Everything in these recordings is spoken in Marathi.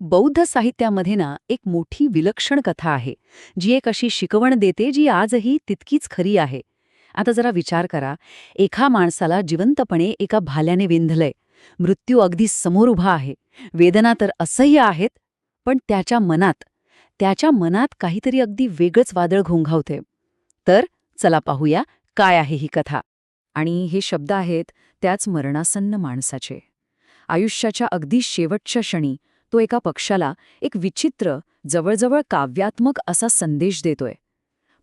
बौद्ध साहित्यामध्ये ना एक मोठी विलक्षण कथा आहे, जी एक अशी शिकवण देते जी आजही तितकीच खरी आहे. आता जरा विचार करा, एका माणसाला जिवंतपणे एका भाल्याने विंधलंय. मृत्यू अगदी समोर उभा आहे. वेदना तर असह्य आहेत, पण त्याच्या मनात काहीतरी अगदी वेगळंच वादळ घोंघावते. तर चला पाहूया काय आहे ही कथा. आणि हे शब्द आहेत त्याच मरणासन्न माणसाचे. आयुष्याच्या अगदी शेवटच्या क्षणी तो एका पक्षाला एक विचित्र, जवळजवळ काव्यात्मक असा संदेश देतोय.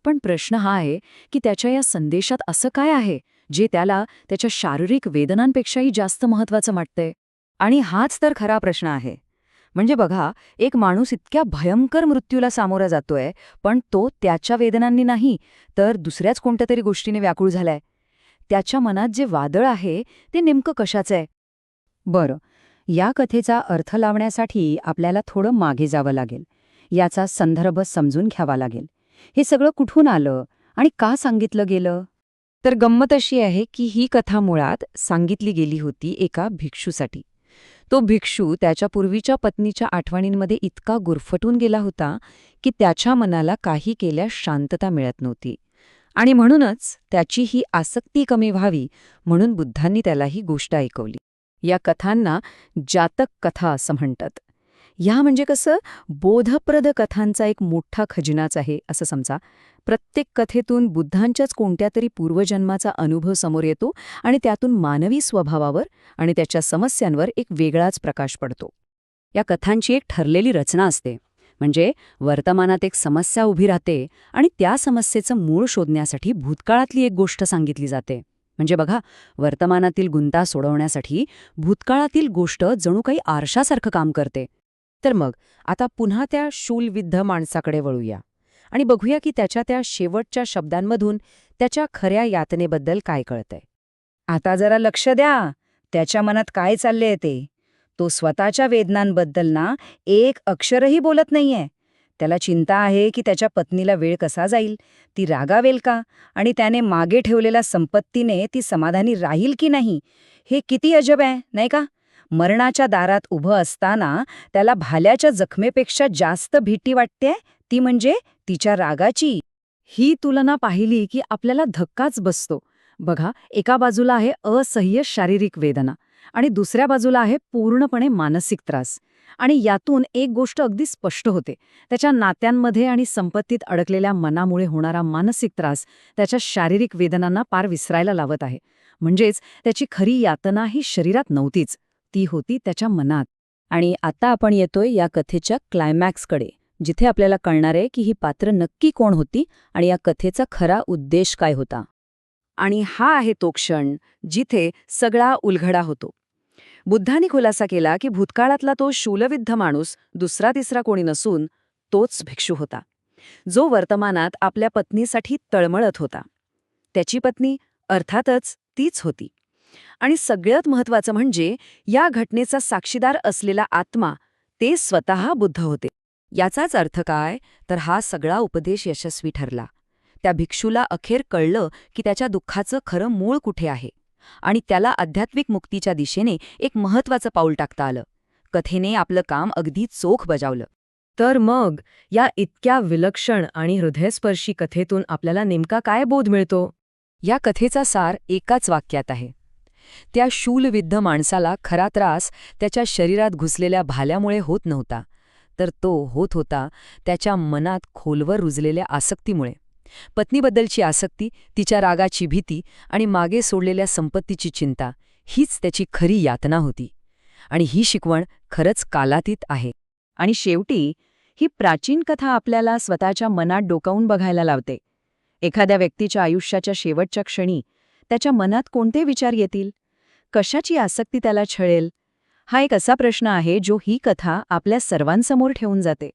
पण प्रश्न हा आहे की त्याच्या या संदेशात असं काय आहे जे त्याला त्याच्या शारीरिक वेदनांपेक्षाही जास्त महत्वाचं वाटतंय? आणि हाच तर खरा प्रश्न आहे. म्हणजे बघा, एक माणूस इतक्या भयंकर मृत्यूला सामोरा जातोय, पण तो त्याच्या वेदनांनी नाही, तर दुसऱ्याच कोणत्या तरी गोष्टीने व्याकुळ झालाय. त्याच्या मनात जे वादळ आहे ते नेमकं कशाचं आहे? बरं, या कथेचा अर्थ लावण्यासाठी आपल्याला थोडं मागे जावं लागेल. याचा संदर्भ समजून घ्यावा लागेल. हे सगळं कुठून आलं आणि का सांगितलं गेलं? तर गंमत अशी आहे की ही कथा मुळात सांगितली गेली होती एका भिक्षूसाठी. तो भिक्षू त्याच्या पूर्वीच्या पत्नीच्या आठवणींमध्ये इतका गुरफटून गेला होता की त्याच्या मनाला काही केल्यास शांतता मिळत नव्हती. आणि म्हणूनच त्याची ही आसक्ती कमी व्हावी म्हणून बुद्धांनी त्याला ही गोष्ट ऐकवली. या कथांना जातक कथा असं म्हणतात. ह्या म्हणजे कसं, बोधप्रद कथांचा एक मोठा खजिनाच आहे असं समजा. प्रत्येक कथेतून बुद्धांच्याच कोणत्या तरी पूर्वजन्माचा अनुभव समोर येतो आणि त्यातून मानवी स्वभावावर आणि त्याच्या समस्यांवर एक वेगळाच प्रकाश पडतो. या कथांची एक ठरलेली रचना असते. म्हणजे वर्तमानात एक समस्या उभी राहते आणि त्या समस्येचं मूळ शोधण्यासाठी भूतकाळातली एक गोष्ट सांगितली जाते. म्हणजे बघा, वर्तमानातील गुंता सोडवण्यासाठी भूतकाळातील गोष्ट जणू काही आरशासारखं काम करते. तर मग आता पुन्हा त्या शूलविद्ध माणसाकडे वळूया आणि बघूया की त्याच्या त्या शेवटच्या शब्दांमधून त्याच्या खऱ्या यातनेबद्दल काय कळतंय. आता जरा लक्ष द्या, त्याच्या मनात काय चाललेय ते. तो स्वतःच्या वेदनांबद्दल ना एक अक्षरही बोलत नाहीये. त्याला चिंता आहे की त्याच्या पत्नीला वेळ कसा जाईल, ती रागावेल का, आणि त्याने मागे ठेवलेल्या संपत्तीने ती समाधानी राहील की नाही. हे किती अजब आहे, नाही का? मरणाच्या दारात उभं असताना त्याला भाल्याच्या जखमेपेक्षा जास्त भीती वाटते, ती म्हणजे तिच्या रागाची. ही तुलना पाहिली की आपल्याला धक्काच बसतो. बघा, एका बाजूला आहे असह्य शारीरिक वेदना आणि दुसऱ्या बाजूला आहे पूर्णपणे मानसिक त्रास. आणि यातून एक गोष्ट अगदी स्पष्ट होते, त्याच्या नात्यांमध्ये आणि संपत्तीत अडकलेल्या मनामुळे होणारा मानसिक त्रास त्याच्या शारीरिक वेदनांना पार विसरायला लावत आहे. म्हणजेच त्याची खरी यातना ही शरीरात नव्हतीच, ती होती त्याच्या मनात. आणि आता आपण येतोय या कथेच्या क्लायमॅक्सकडे, जिथे आपल्याला कळणार आहे की ही पात्र नक्की कोण होती आणि या कथेचा खरा उद्देश काय होता. आणि हा आहे तो क्षण जिथे सगळा उलगडा होतो. बुद्धांनी खुलासा केला की भूतकाळातला तो शूलविद्ध माणूस दुसरा तिसरा कोणी नसून तोच भिक्षू होता, जो वर्तमानात आपल्या पत्नीसाठी तळमळत होता. त्याची पत्नी अर्थातच तीच होती. आणि सगळ्यात महत्त्वाचं म्हणजे या घटनेचा साक्षीदार असलेला आत्मा ते स्वतः बुद्ध होते. याचाच अर्थ काय, तर हा सगळा उपदेश यशस्वी ठरला. त्या भिक्षूला अखेर कळलं की त्याच्या दुःखाचं खरं मूळ कुठे आहे आणि त्याला आध्यात्मिक मुक्तीच्या दिशेने एक महत्त्वाचं पाऊल टाकता आलं. कथेने आपलं काम अगदी चोख बजावलं. तर मग या इतक्या विलक्षण आणि हृदयस्पर्शी कथेतून आपल्याला नेमका काय बोध मिळतो? या कथेचा सार एकाच वाक्यात आहे. त्या शूलविद्ध माणसाला खरा त्रास त्याच्या शरीरात घुसलेल्या भाल्यामुळे होत नव्हता, तर तो होत होता त्याच्या मनात खोलवर रुजलेल्या आसक्तीमुळे. पत्नीबद्दलची आसक्ती, तिच्या रागाची भीती आणि मागे सोडलेल्या संपत्तीची चिंता, हीच त्याची खरी यातना होती. आणि ही शिकवण खरंच कालातीत आहे. आणि शेवटी ही प्राचीन कथा आपल्याला स्वतःच्या मनात डोकावून बघायला लावते. एखाद्या व्यक्तीच्या आयुष्याच्या शेवटच्या क्षणी त्याच्या मनात कोणते विचार येतील, कशाची आसक्ती त्याला छळेल, हा एक असा प्रश्न आहे जो ही कथा आपल्या सर्वांसमोर ठेवून जाते.